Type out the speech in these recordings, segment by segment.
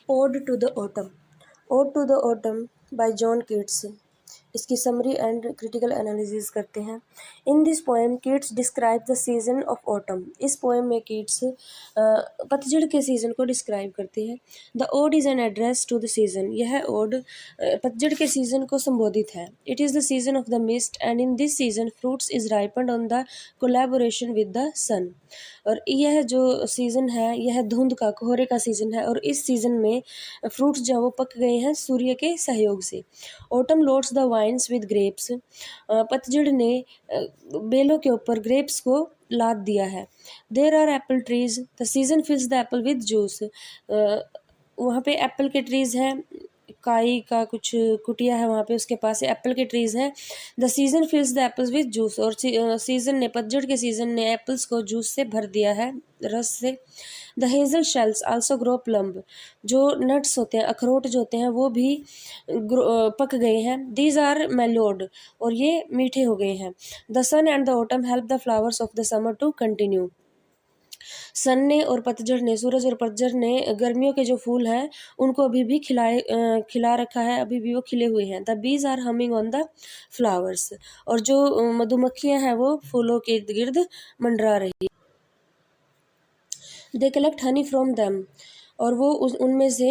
Odd to the autumn. Ode to the autumn by John Keats. इसकी summary and critical analysis करते हैं। In this poem Keats describe the season of autumn. इस poem में Keats पतझड़ के season को describe करती है। The ode is an address to the season. यह ओड पतझड़ के सीजन को संबोधित है। It is the season of the mist and in this season fruits is ripened on the collaboration with the सन। और यह जो सीज़न है यह धुंध का, कोहरे का सीज़न है, और इस सीज़न में फ्रूट्स जो वो पक गए हैं सूर्य के सहयोग से। Autumn loads the vines with grapes. पतझड़ ने बेलों के ऊपर ग्रेप्स को लाद दिया है। There are apple trees, the season fills the apple with juice. वहाँ पे एप्पल के ट्रीज हैं, काई का कुछ कुटिया है वहाँ पे, उसके पास एप्पल के ट्रीज हैं। The season fills the apples with juice. और सीजन ने, पतझड़ के सीजन ने एप्पल्स को जूस से भर दिया है, रस से। The hazel shells also grow plumb. जो नट्स होते हैं, अखरोट जो होते हैं, वो भी पक गए हैं। दीज आर मेलोड, और ये मीठे हो गए हैं। The sun and the autumn help the flowers of the summer to continue. Sun ने और पतझड़ ने, सूरज और पतझड़ ने गर्मियों के जो फूल हैं उनको अभी भी खिला रखा है, अभी भी वो खिले हुए हैं। The bees are humming on the flowers. और जो मधुमक्खियां हैं वो फूलों के इर्द गिर्द मंडरा रही है। They collect honey from them. और वो उनमें से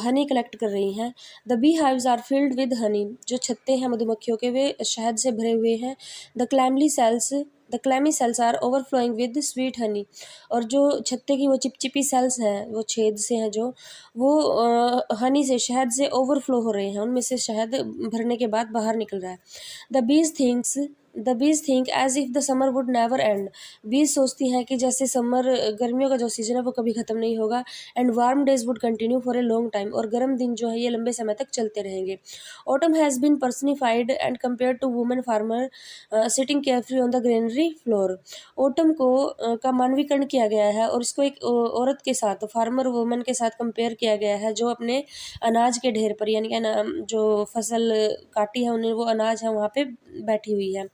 हनी कलेक्ट कर रही हैं। The bee hives are filled with honey. जो छत्ते हैं मधुमक्खियों के वे शहद से भरे हुए हैं। The clammy cells are overflowing with sweet honey. और जो छत्ते की वो चिपचिपी सेल्स हैं, वो छेद से हैं जो, वो हनी से, शहद से ओवरफ्लो हो रहे हैं, उनमें से शहद भरने के बाद बाहर निकल रहा है। The bees think as if the summer would never end. Bees सोचती हैं कि जैसे समर, गर्मियों का जो सीजन है वो कभी ख़त्म नहीं होगा। And warm days would continue for a long time. और गर्म दिन जो है ये लंबे समय तक चलते रहेंगे। Autumn has been personified and compare to women farmer sitting carefree on the granary floor. Autumn को का मानवीकरण किया गया है और इसको एक औरत के साथ, फार्मर वुमेन के साथ कंपेयर किया गया है, जो अपने अनाज के ढेर पर, यानी कि जो फसल काटी है उन्हें, वो अनाज है वहाँ पे बैठी हुई है।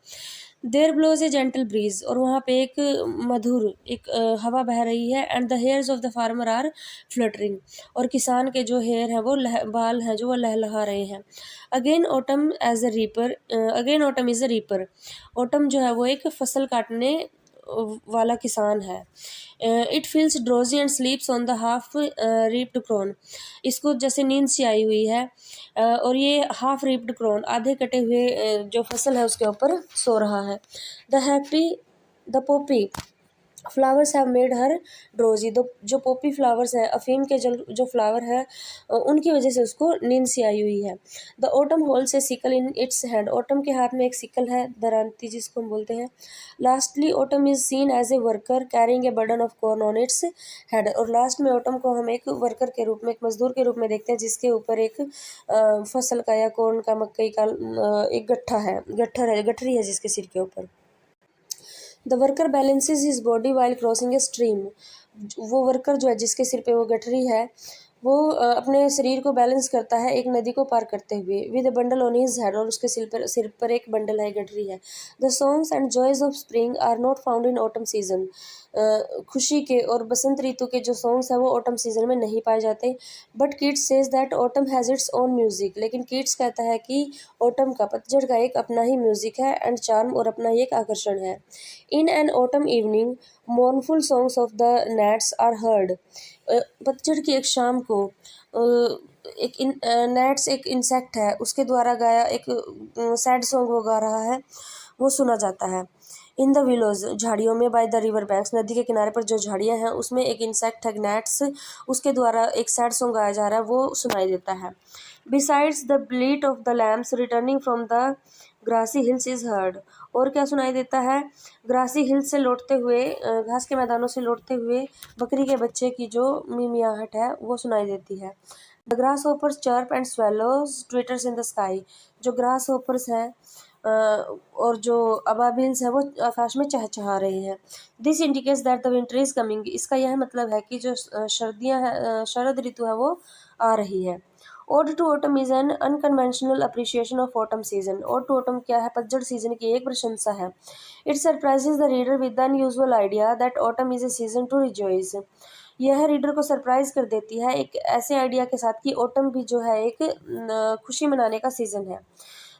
There blows a gentle breeze. और वहाँ पे एक मधुर एक हवा बह रही है। And the hairs of the farmer are fluttering. और किसान के जो हेयर हैं वो बाल हैं जो वो लहलहा रहे हैं। Again autumn as a reaper. Again autumn is a reaper. Autumn जो है वो एक फसल काटने वाला किसान है। It feels drowsy and sleeps on the half reaped corn. इसको जैसे नींद सी आई हुई है, और ये हाफ रीप्ड क्रोन, आधे कटे हुए जो फसल है उसके ऊपर सो रहा है। The poppy flowers have made her drowsy. जो पोपी फ्लावर्स हैं, अफीम के जो फ्लावर है, उनकी वजह से उसको नींद सी आई हुई है। The autumn holds A sickle in its hand. Autumn के हाथ में एक सिकल है, दरांती जिसको हम बोलते हैं। Lastly autumn is seen as a worker carrying a burden of corn on its head. और लास्ट में ऑटम को हम एक वर्कर के रूप में, एक मजदूर के रूप में देखते हैं, जिसके ऊपर एक फसल का या कॉर्न का, मकई का एक गठरी है जिसके सिर के ऊपर। The worker balances his body while crossing a stream. वो वर्कर जो है जिसके सिर पे वो गठरी है, वो अपने शरीर को बैलेंस करता है एक नदी को पार करते हुए। With a bundle on his head. और उसके सिर पर एक बंडल है, गठरी है। The songs and joys of spring are not found in autumn season. खुशी के और बसंत ऋतु के जो सॉन्ग्स हैं वो ऑटम सीजन में नहीं पाए जाते। But Keats says that autumn has its own music. लेकिन कीट्स कहता है कि ऑटम का, पतझड़ का, एक अपना ही म्यूजिक है एंड चार्म, और अपना ही एक आकर्षण है। In an autumn evening mournful songs of the gnats are heard. पतझड़ की एक शाम को नैट्स, एक इंसेक्ट है, उसके द्वारा गाया एक सैड सॉन्ग वो गा रहा है, वो सुना जाता है। इन द विलोज, झाड़ियों में, बाय द रिवर बैंक्स, नदी के किनारे पर जो झाड़ियाँ हैं उसमें एक इंसेक्ट है, नैट्स, उसके द्वारा एक सैड सॉन्ग गाया जा रहा है, वो सुनाई देता है। Besides the bleat of the lambs returning from the grassy hills is heard. और क्या सुनाई देता है? ग्रासी हिल्स से लौटते हुए, घास के मैदानों से लौटते हुए बकरी के बच्चे की जो मिमियाहट है वो सुनाई देती है। The grasshoppers chirp and swallows twitters in the sky. जो ग्रास होपर्स हैं और जो अबाबिल्स हैं वो आकाश में चहचहा रहे हैं। This indicates that the winter is coming. इसका यह मतलब है कि जो सर्दियाँ हैं, शरद ऋतु है वो आ रही है। Ode to autumn is an unconventional appreciation of autumn season. Ode to autumn क्या है? पतझड़ सीजन की एक प्रशंसा है। It surprises the reader with the unusual idea that autumn is a season to rejoice. यह रीडर को सरप्राइज कर देती है एक ऐसे आइडिया के साथ कि ऑटम भी जो है एक खुशी मनाने का सीजन है।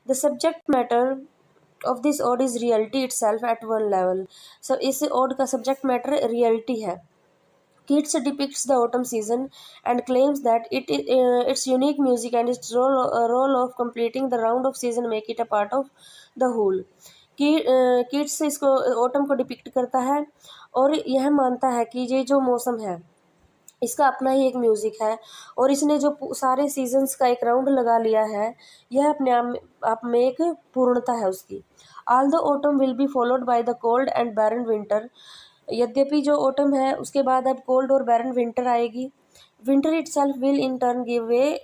The subject matter of this ode is reality itself at one level. So इस ओड का सब्जेक्ट मैटर रियलिटी है। Keats depicts the autumn season and claims that its unique music and its role of completing the round of season make it a part of the whole. Keats इसको autumn को depict करता है और यह मानता है कि ये जो मौसम है इसका अपना ही एक म्यूजिक है और इसने जो सारे सीजन्स का एक राउंड लगा लिया है, यह अपने आप में एक पूर्णता है उसकी। All the autumn will be followed by the cold and barren winter. यद्यपि जो ऑटम है उसके बाद अब कोल्ड और बैरन विंटर आएगी। Winter itself will in turn give way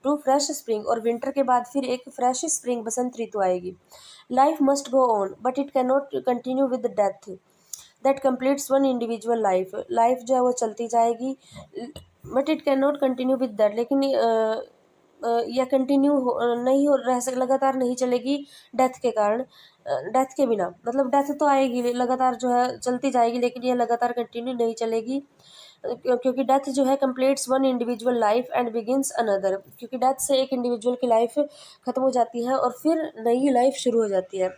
to fresh spring. और विंटर के बाद फिर एक फ्रेश स्प्रिंग बसंत ऋतु आएगी। Life must go on but it can not continue with death that completes one individual life. Life जो है वो चलती जाएगी but it can not continue with that, लेकिन यह कंटिन्यू नहीं हो रह सक लगातार नहीं चलेगी डेथ के कारण, डेथ के बिना। मतलब डेथ तो आएगी लगातार जो है चलती जाएगी लेकिन यह लगातार कंटिन्यू नहीं चलेगी क्योंकि डेथ जो है completes one individual life and begins another. क्योंकि डेथ से एक इंडिविजुअल की लाइफ खत्म हो जाती है और फिर नई लाइफ शुरू हो जाती है।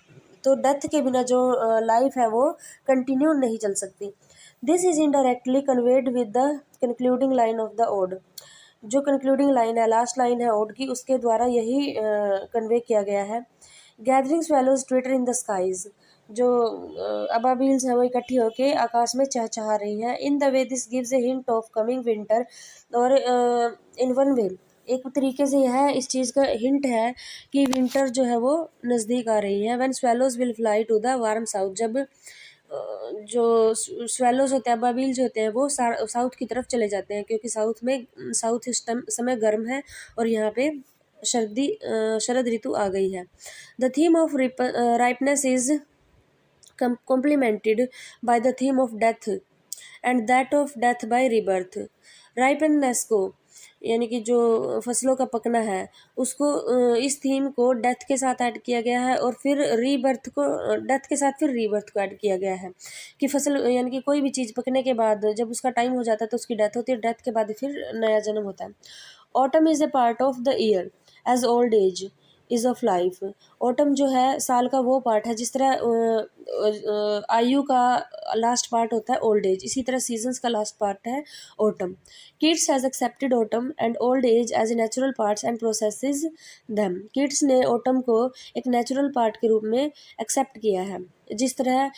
तो डेथ के बिना जो लाइफ है वो कंटिन्यू नहीं चल सकती। This is indirectly conveyed with the concluding line of the ode. जो कंक्लूडिंग लाइन है, लास्ट लाइन है ओड की, उसके द्वारा यही कन्वे किया गया है। Gathering swallows twitter in the skies. जो अबाबील्स हैं वो इकट्ठी होकर आकाश में चहचहा रही हैं। In the way this gives a hint of coming winter. और इन वन वे एक तरीके से यह इस चीज़ का हिंट है कि विंटर जो है वो नज़दीक आ रही है। When swallows will fly to the warm south. जब जो स्वेलोज होते हैं, अबाबील जो होते हैं, वो साउथ की तरफ चले जाते हैं क्योंकि साउथ इस समय गर्म है और यहाँ पे शरद ऋतु आ गई है। The theme of ripeness is complemented by the theme of death and that of death by rebirth। राइपनेस को यानी कि जो फसलों का पकना है उसको इस थीम को डेथ के साथ ऐड किया गया है और फिर रीबर्थ को डेथ के साथ फिर रीबर्थ को ऐड किया गया है कि फसल यानी कि कोई भी चीज़ पकने के बाद जब उसका टाइम हो जाता है तो उसकी डेथ होती है, डेथ के बाद फिर नया जन्म होता है। Autumn is a part of the year as old age is of life. Autumn जो है साल का वो पार्ट है जिस तरह आयु का लास्ट पार्ट होता है ओल्ड एज, इसी तरह सीजन्स का लास्ट पार्ट है autumn. Keats has accepted autumn and old age as a natural parts and processes them. Keats ने ऑटम को एक नेचुरल पार्ट के रूप में एक्सेप्ट किया है। जिस तरह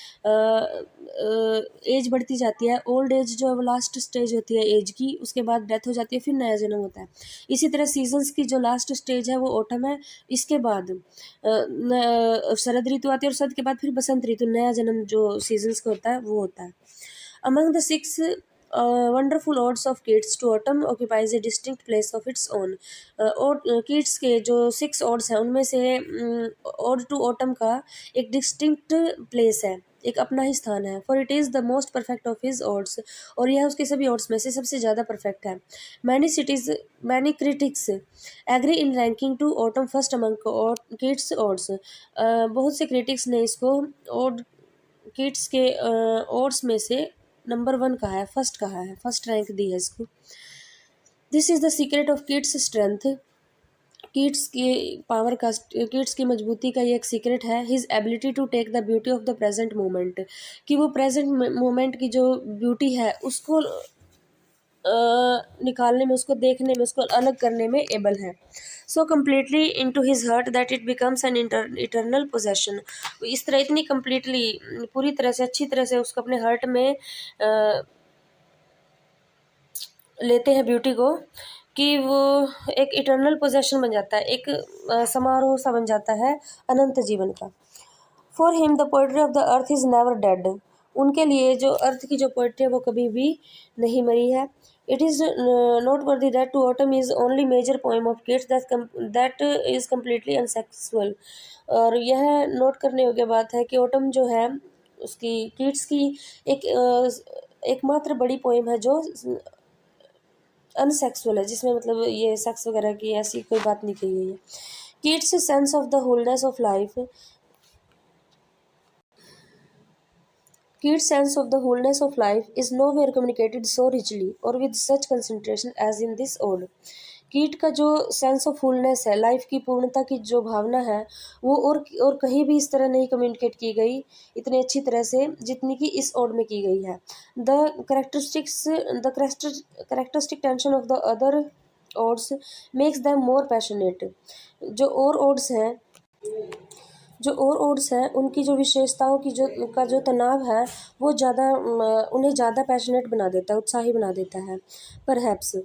एज बढ़ती जाती है, ओल्ड एज जो है वो लास्ट स्टेज होती है एज की, उसके बाद डेथ हो जाती है, फिर नया जन्म होता है। इसी तरह सीजन्स की जो लास्ट स्टेज है वो ऑटम है, इसके बाद शरद ऋतु आती है और शरद के बाद फिर बसंत ऋतु, नया जन्म जो सीजन्स का होता है वो होता है। Among the 6 wonderful odes of Keats to autumn occupies a distinct place of its own. और किड्स के जो 6 ओड्स हैं उनमें से ओड टू ऑटम का एक डिस्टिंक्ट प्लेस है, एक अपना ही स्थान है। For it is the most perfect of his odds. और यह उसके सभी ओड्स में से सबसे ज़्यादा परफेक्ट है। Many critics agree in ranking to autumn first among Keats odes. बहुत से क्रिटिक्स ने इसको ओड किड्स के ओड्स में से नंबर 1 कहा है, फर्स्ट रैंक दी है इसको। This is the secret of Keats strength. Keats की पावर का, किड्स की मजबूती का ये एक सीक्रेट है। His ability to take the beauty of the present moment, कि वो प्रेजेंट मोमेंट की जो ब्यूटी है उसको निकालने में, उसको देखने में, उसको अलग करने में एबल है। So completely into his heart that it becomes an eternal possession. इस तरह इतनी कम्प्लीटली पूरी तरह से अच्छी तरह से उसको अपने हर्ट में लेते हैं ब्यूटी को कि वो एक इटर्नल पोजेशन बन जाता है, एक समारोह सा बन जाता है अनंत जीवन का। For him the poetry of the earth is never dead. उनके लिए जो अर्थ की जो पोइट्री है वो कभी भी नहीं मरी है। It is noteworthy that to autumn is only major poem of Keats that is completely unsexual. और यह नोट करने योग्य बात है कि ऑटम जो है उसकी किड्स की एक एकमात्र बड़ी पोएम है जो अनसेक्सुअल है, जिसमें मतलब ये सेक्स वगैरह की ऐसी कोई बात नहीं कही गई है। Kids sense of the wholeness of life Keats' sense of the wholeness of life is nowhere communicated so richly or with such concentration as in this ode. कीट का जो सेंस ऑफ फुलनेस है, लाइफ की पूर्णता की जो भावना है, वो और कहीं भी इस तरह नहीं कम्युनिकेट की गई इतनी अच्छी तरह से जितनी कि इस ओड में की गई है. The characteristic tension of the other odds makes them more passionate. जो और ओड्स हैं जो और ओड्स हैं उनकी जो विशेषताओं की जो तनाव है वो ज़्यादा उन्हें ज़्यादा पैशनेट बना देता है, उत्साही बना देता है. Perhaps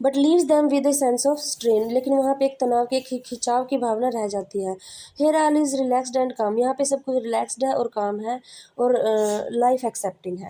but leaves them with a sense of strain. लेकिन वहाँ पे एक तनाव की, एक खिंचाव की भावना रह जाती है. Here all is relaxed and calm. यहाँ पे सब कुछ रिलैक्सड है और काम है और लाइफ एक्सेप्टिंग है.